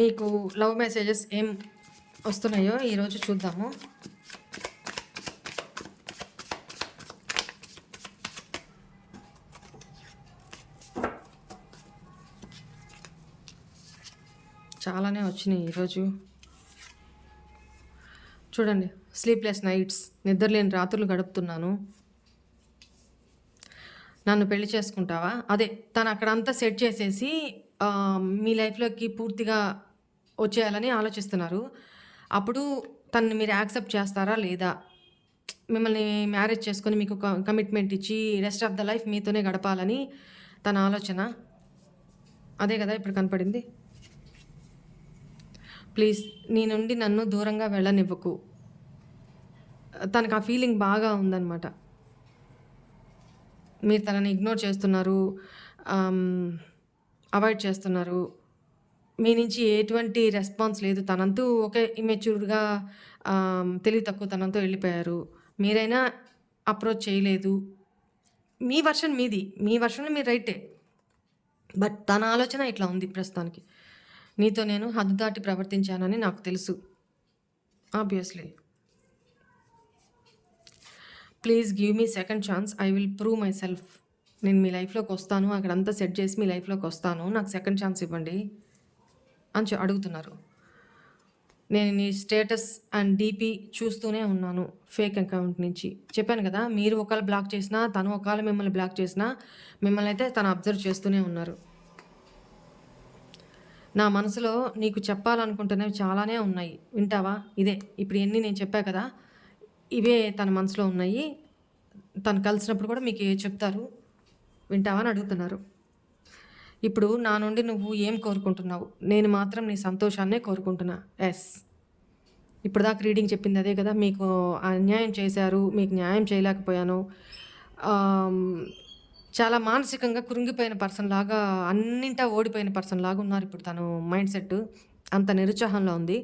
మీకు లవ్ మెసేజెస్ ఏం వస్తున్నాయో ఈరోజు చూద్దాము. చాలానే వచ్చినాయి ఈరోజు. చూడండి, స్లీప్లెస్ నైట్స్, నిద్రలేని రాత్రులు గడుపుతున్నాను. నన్ను పెళ్లి చేసుకుంటావా? అదే తను అక్కడంతా సెట్ చేసేసి మీ లైఫ్‌లోకి పూర్తిగా వచ్చేయాలని ఆలోచిస్తున్నారు. అప్పుడు తనని మీరు యాక్సెప్ట్ చేస్తారా లేదా? మిమ్మల్ని మ్యారేజ్ చేసుకొని మీకు కమిట్మెంట్ ఇచ్చి రెస్ట్ ఆఫ్ ద లైఫ్ మీతోనే గడపాలని తన ఆలోచన. అదే కదా ఇప్పుడు కనపడింది. ప్లీజ్ నీ నుండి నన్ను దూరంగా వెళ్ళనివ్వకు. తనకు ఆ ఫీలింగ్ బాగా ఉందనమాట. మీరు తనని ఇగ్నోర్ చేస్తున్నారు, అవాయిడ్ చేస్తున్నారు. మీ నుంచి ఎటువంటి రెస్పాన్స్ లేదు. తనంతూ ఒకే ఇమ్మెచ్యూర్డ్‌గా తెలివి తక్కువతనంతో వెళ్ళిపోయారు. మీరైనా అప్రోచ్ చేయలేదు. మీ వర్షన్ మీది. మీ వర్షన్‌లో మీరు రైటే. బట్ తన ఆలోచన ఇట్లా ఉంది ప్రస్తుతానికి. నీతో నేను హద్దు దాటి ప్రవర్తించానని నాకు తెలుసు. Obviously. Please give me second chance. I will prove my self. నేను మీ లైఫ్‌లోకి వస్తాను. అక్కడంతా సెట్ చేసి మీ లైఫ్‌లోకి వస్తాను. నాకు సెకండ్ ఛాన్స్ ఇవ్వండి అని అడుగుతున్నారు. నేను నీ స్టేటస్ అండ్ డీపీ చూస్తూనే ఉన్నాను ఫేక్ అకౌంట్ నుంచి. చెప్పాను కదా, మీరు ఒకవేళ బ్లాక్ చేసినా, తను ఒకవేళ మిమ్మల్ని బ్లాక్ చేసినా, మిమ్మల్ని అయితే తను అబ్జర్వ్ చేస్తూనే ఉన్నారు. నా మనసులో నీకు చెప్పాలనుకుంటున్నవి చాలానే ఉన్నాయి. వింటావా? ఇదే ఇప్పుడు ఎన్ని నేను చెప్పా కదా, ఇవే తన మనసులో ఉన్నాయి. తను కలిసినప్పుడు కూడా మీకు చెప్తారు. వింటావా అని అడుగుతున్నారు. ఇప్పుడు నా నుండి నువ్వు ఏం కోరుకుంటున్నావు? నేను మాత్రం నీ సంతోషాన్నే కోరుకుంటున్నా. ఎస్, ఇప్పటిదాకా రీడింగ్ చెప్పింది అదే కదా. మీకు అన్యాయం చేశారు, మీకు న్యాయం చేయలేకపోయాను. చాలా మానసికంగా కృంగిపోయిన పర్సన్ లాగా, అన్నింటా ఓడిపోయిన పర్సన్ లాగా ఉన్నారు ఇప్పుడు తను మైండ్ సెట్. అంత నిరుత్సాహంలో ఉంది.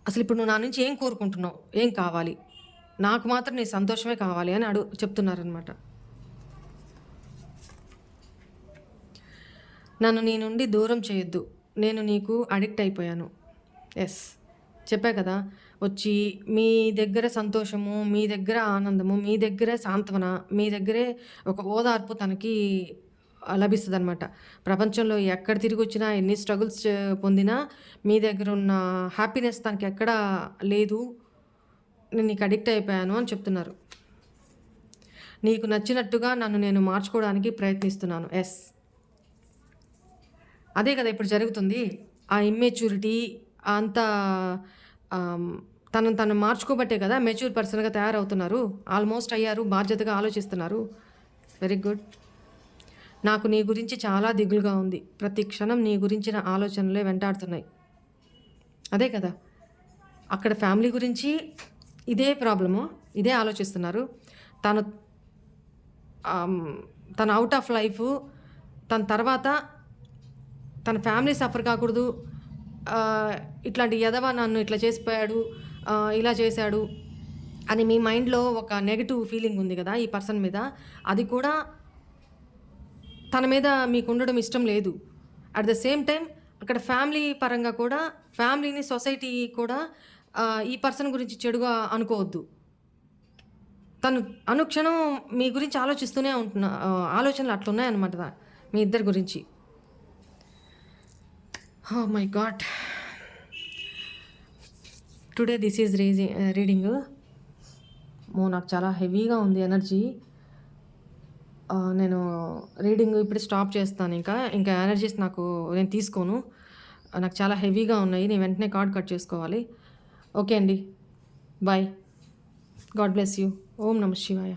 అసలు ఇప్పుడు నువ్వు నా నుంచి ఏం కోరుకుంటున్నావు? ఏం కావాలి? నాకు మాత్రం నీ సంతోషమే కావాలి అని చెప్తున్నారనమాట. నన్ను నీ నుండి దూరం చేయొద్దు. నేను నీకు అడిక్ట్ అయిపోయాను. యెస్. చెప్పా కదా! వచ్చి మీ దగ్గర సంతోషము, మీ దగ్గర ఆనందము, మీ దగ్గరే సాంత్వన, మీ దగ్గరే ఒక ఓదార్పు తనకి లభిస్తదనమాట. ప్రపంచంలో ఎక్కడ తిరిగొచ్చినా, ఎన్ని స్ట్రగుల్స్ పొందినా, మీ దగ్గరున్న హ్యాపీనెస్ తనకెక్కడా లేదు. నేను నీకు అడిక్ట్ అయిపోయాను అని చెప్తున్నారు. నీకు నచ్చినట్టుగా నన్ను నేను మార్చుకోవడానికి ప్రయత్నిస్తున్నాను. యెస్. అదే కదా ఇప్పుడు జరుగుతుంది. ఆ ఇమ్మెచ్యూరిటీ అంతా ఆహ్, తనను తను మార్చుకోబట్టే కదా మెచ్యూర్ పర్సన్‌గా తయారవుతున్నారు. ఆల్మోస్ట్ అయ్యారు. బాధ్యతగా ఆలోచిస్తున్నారు. Very good. నాకు నీ గురించి చాలా దిగులుగా ఉంది. ప్రతి క్షణం నీ గురించిన ఆలోచనలే వెంటాడుతున్నాయి. అదే కదా! అక్కడ ఫ్యామిలీ గురించి ఇదే ప్రాబ్లము. ఇదే ఆలోచిస్తున్నారు. తను ఆహ్, తను ఔట్ ఆఫ్ లైఫు. తన తర్వాత తన ఫ్యామిలీ సఫర్ కాకూడదు. ఆహ్, ఇట్లాంటి ఎదవ నన్ను ఇట్లా చేసిపోయాడు, ఇలా చేశాడు అని మీ మైండ్‌లో ఒక నెగెటివ్ ఫీలింగ్ ఉంది గదా! ఈ పర్సన్ మీద. అది కూడా తన మీద మీకుండడం ఇష్టం లేదు. అట్ ద సేమ్ టైమ్ అక్కడ ఫ్యామిలీ పరంగా కూడా ఫ్యామిలీని, సొసైటీ కూడా ఈ పర్సన్ గురించి చెడుగా అనుకోవద్దు. తను అనుక్షణం మీ గురించి ఆలోచిస్తూనే ఆలోచనలు అట్లున్నాయన్నమాట మీ ఇద్దరి గురించి. Oh my God! Today this is reading. నాకు చాలా హెవీగా ఉంది ఎనర్జీ. నేను రీడింగ్ ఇప్పుడు స్టాప్ చేస్తాను ఇంకా. ఇంకా ఎనర్జీస్ నేను తీసుకోను. నాకు చాలా హెవీగా ఉన్నాయి. నేను వెంటనే కార్డ్ కట్ చేసుకోవాలి. ఓకే అండి. బాయ్. God bless you. ఓం నమః శివాయ.